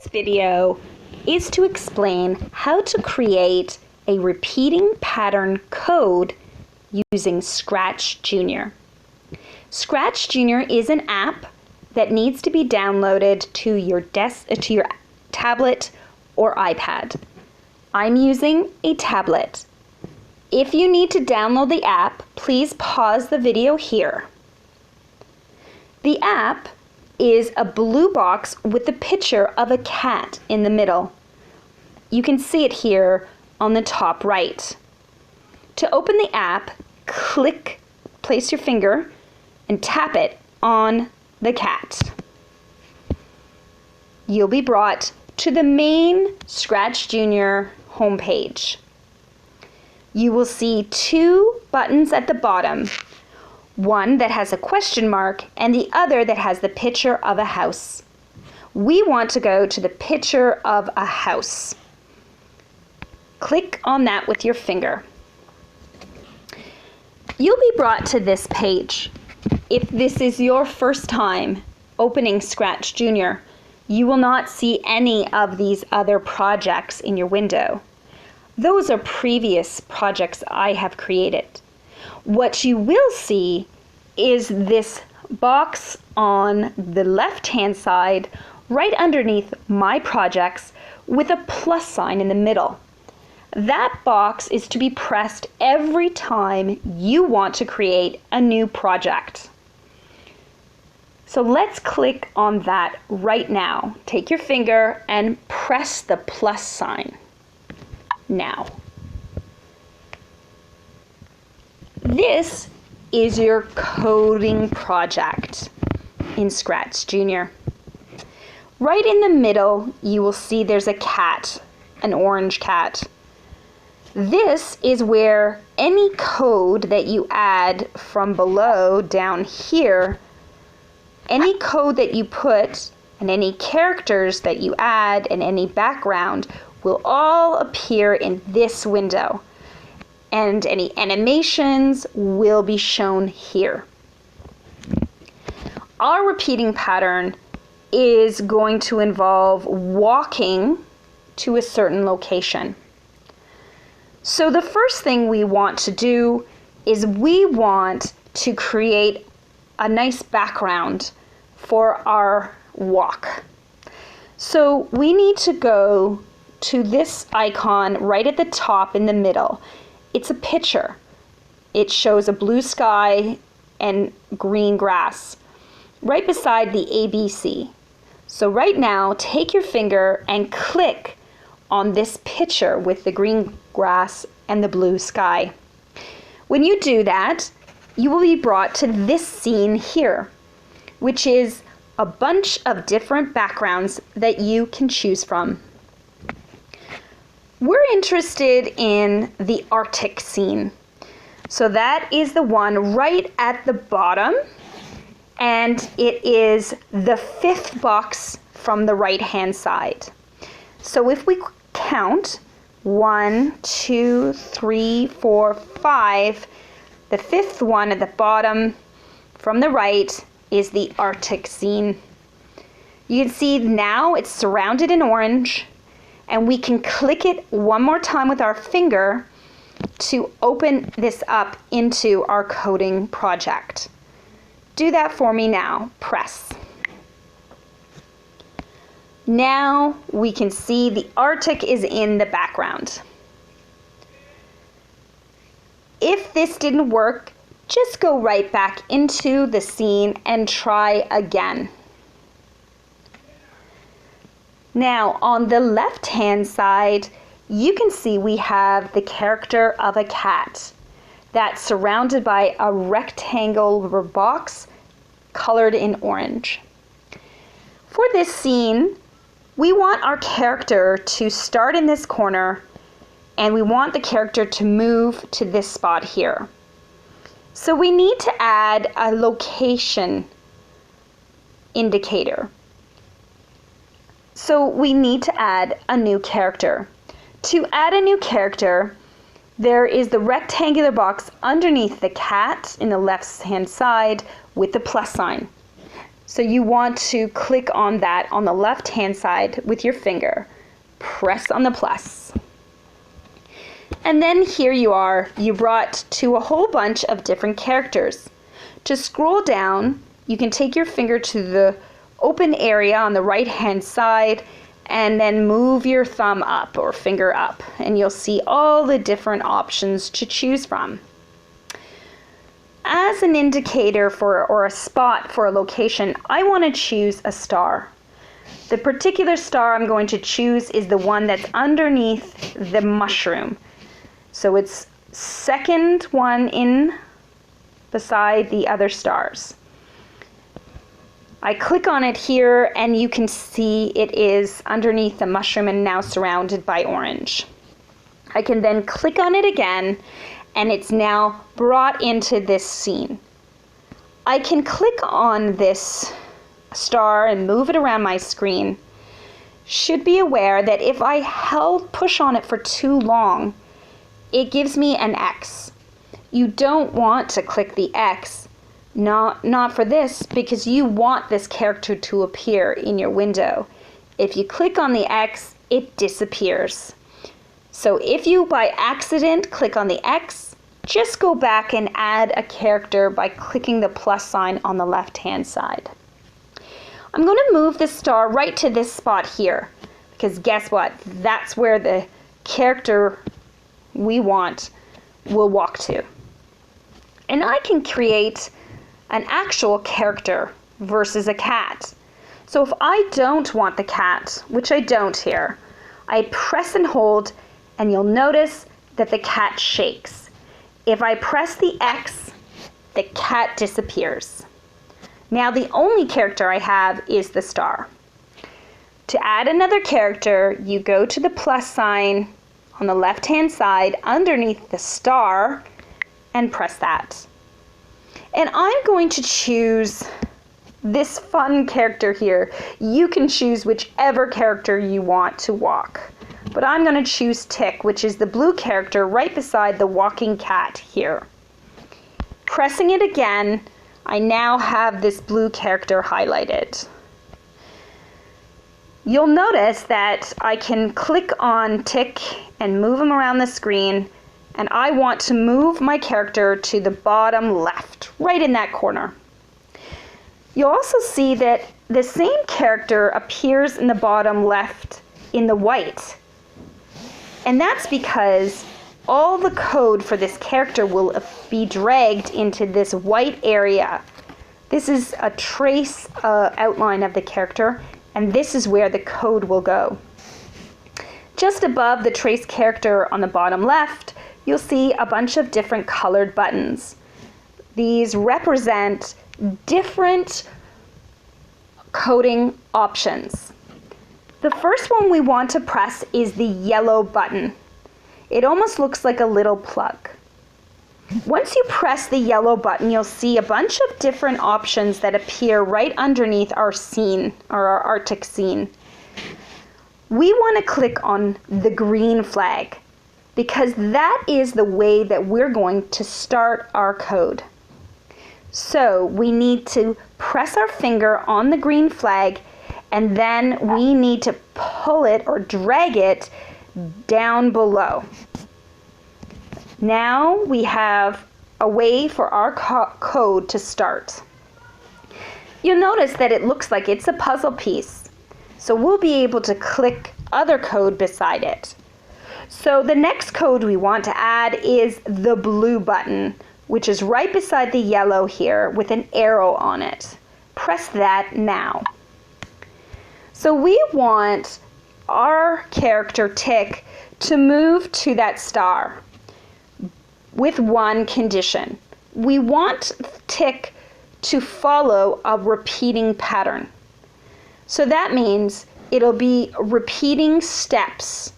This video is to explain how to create a repeating pattern code using Scratch Junior. Scratch Junior is an app that needs to be downloaded to your tablet or iPad. I'm using a tablet. If you need to download the app, please pause the video here. The app is a blue box with the picture of a cat in the middle. You can see it here on the top right. To open the app, place your finger and tap it on the cat. You'll be brought to the main Scratch Junior homepage. You will see two buttons at the bottom. One that has a question mark and the other that has the picture of a house. We want to go to the picture of a house. Click on that with your finger. You'll be brought to this page. If this is your first time opening Scratch Junior, you will not see any of these other projects in your window. Those are previous projects I have created. What you will see is this box on the left-hand side, right underneath my projects, with a plus sign in the middle. That box is to be pressed every time you want to create a new project. So let's click on that right now. Take your finger and press the plus sign now. This is your coding project in Scratch Junior. Right in the middle, you will see there's a cat, an orange cat. This is where any code that you add from below down here, any code that you put and any characters that you add and any background will all appear in this window. And any animations will be shown here. Our repeating pattern is going to involve walking to a certain location. So the first thing we want to do is we want to create a nice background for our walk. So we need to go to this icon right at the top in the middle. It's a picture. It shows a blue sky and green grass right beside the ABC. So right now, take your finger and click on this picture with the green grass and the blue sky. When you do that, you will be brought to this scene here, which is a bunch of different backgrounds that you can choose from. We're interested in the Arctic scene. So that is the one right at the bottom, and it is the fifth box from the right-hand side. So if we count 1, 2, 3, 4, 5, the fifth one at the bottom from the right is the Arctic scene. You can see now it's surrounded in orange, and we can click it one more time with our finger to open this up into our coding project. Do that for me now. Press. Now we can see the Arctic is in the background. If this didn't work, just go right back into the scene and try again. Now, on the left-hand side, you can see we have the character of a cat that's surrounded by a rectangular box colored in orange. For this scene, we want our character to start in this corner, and we want the character to move to this spot here. So we need to add a location indicator. So we need to add a new character. To add a new character, there is the rectangular box underneath the cat in the left-hand side with the plus sign. So you want to click on that on the left hand side with your finger. Press on the plus. And then here you are, you brought to a whole bunch of different characters. To scroll down, you can take your finger to the open area on the right hand side and then move your thumb up or finger up, and you'll see all the different options to choose from. As an indicator for or a spot for a location, I want to choose a star. The particular star I'm going to choose is the one that's underneath the mushroom. So it's second one in beside the other stars. I click on it here and you can see it is underneath the mushroom and now surrounded by orange. I can then click on it again and it's now brought into this scene. I can click on this star and move it around my screen. Should be aware that if I push on it for too long, it gives me an X. You don't want to click the X, not for this, because you want this character to appear in your window. If you click on the X, it disappears. So if you by accident click on the X, just go back and add a character by clicking the plus sign on the left hand side. I'm going to move the star right to this spot here, because guess what? That's where the character we want will walk to. And I can create an actual character versus a cat. So if I don't want the cat, which I don't here, I press and hold and you'll notice that the cat shakes. If I press the X, the cat disappears. Now the only character I have is the star. To add another character, you go to the plus sign on the left hand side underneath the star and press that. And I'm going to choose this fun character here. You can choose whichever character you want to walk. But I'm going to choose Tick, which is the blue character right beside the walking cat here. Pressing it again, I now have this blue character highlighted. You'll notice that I can click on Tick and move him around the screen, and I want to move my character to the bottom left, right in that corner. You'll also see that the same character appears in the bottom left in the white. And that's because all the code for this character will be dragged into this white area. This is a trace outline of the character, and this is where the code will go. Just above the trace character on the bottom left, you'll see a bunch of different colored buttons. These represent different coding options. The first one we want to press is the yellow button. It almost looks like a little plug. Once you press the yellow button, you'll see a bunch of different options that appear right underneath our scene, or our Arctic scene. We want to click on the green flag because that is the way that we're going to start our code. So we need to press our finger on the green flag, and then we need to pull it or drag it down below. Now we have a way for our code to start. You'll notice that it looks like it's a puzzle piece. So we'll be able to click other code beside it. So the next code we want to add is the blue button, which is right beside the yellow here with an arrow on it. Press that now. So we want our character Tick to move to that star with one condition. We want Tick to follow a repeating pattern. So that means it'll be repeating steps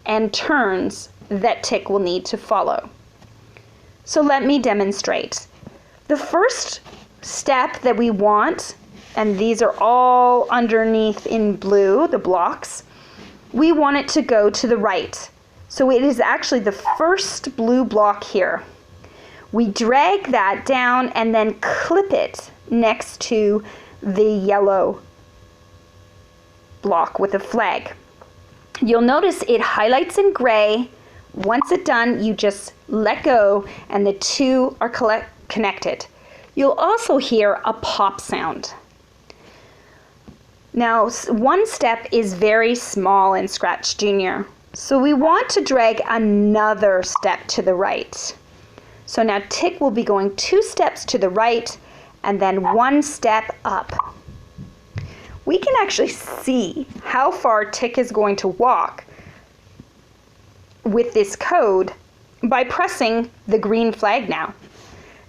and turns that Tick will need to follow. So let me demonstrate. The first step that we want, and these are all underneath in blue, the blocks, we want it to go to the right. So it is actually the first blue block here. We drag that down and then clip it next to the yellow block with a flag. You'll notice it highlights in gray. Once it's done, you just let go and the two are connected. You'll also hear a pop sound. Now, one step is very small in Scratch Junior, so we want to drag another step to the right. So now Tick will be going 2 steps to the right and then 1 step up. We can actually see how far Tick is going to walk with this code by pressing the green flag now.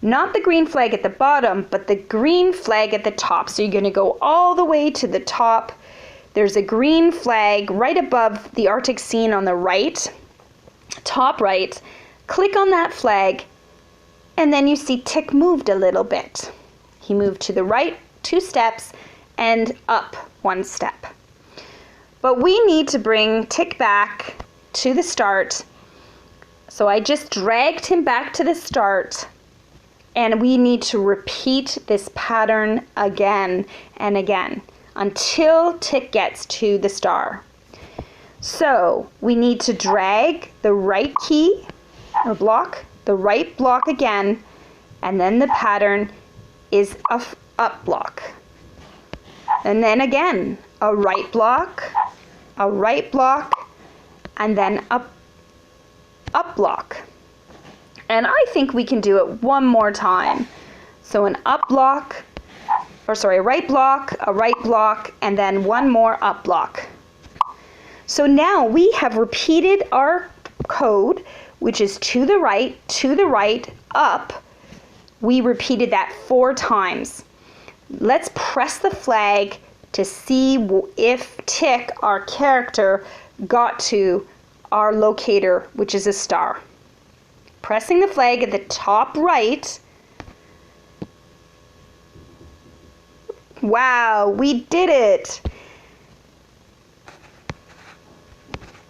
Not the green flag at the bottom, but the green flag at the top. So you're going to go all the way to the top. There's a green flag right above the Arctic scene on the right, top right. Click on that flag, and then you see Tick moved a little bit. He moved to the right 2 steps and up 1 step. But we need to bring Tick back to the start. So I just dragged him back to the start. And we need to repeat this pattern again and again until Tick gets to the star. So we need to drag the right key or block, the right block again, and then the pattern is a up block. And then again, a right block, and then a up block. And I think we can do it one more time. So an up block, a right block, and then one more up block. So now we have repeated our code, which is to the right, up. We repeated that 4 times. Let's press the flag to see if Tick, our character, got to our locator, which is a star. Pressing the flag at the top right. Wow, we did it!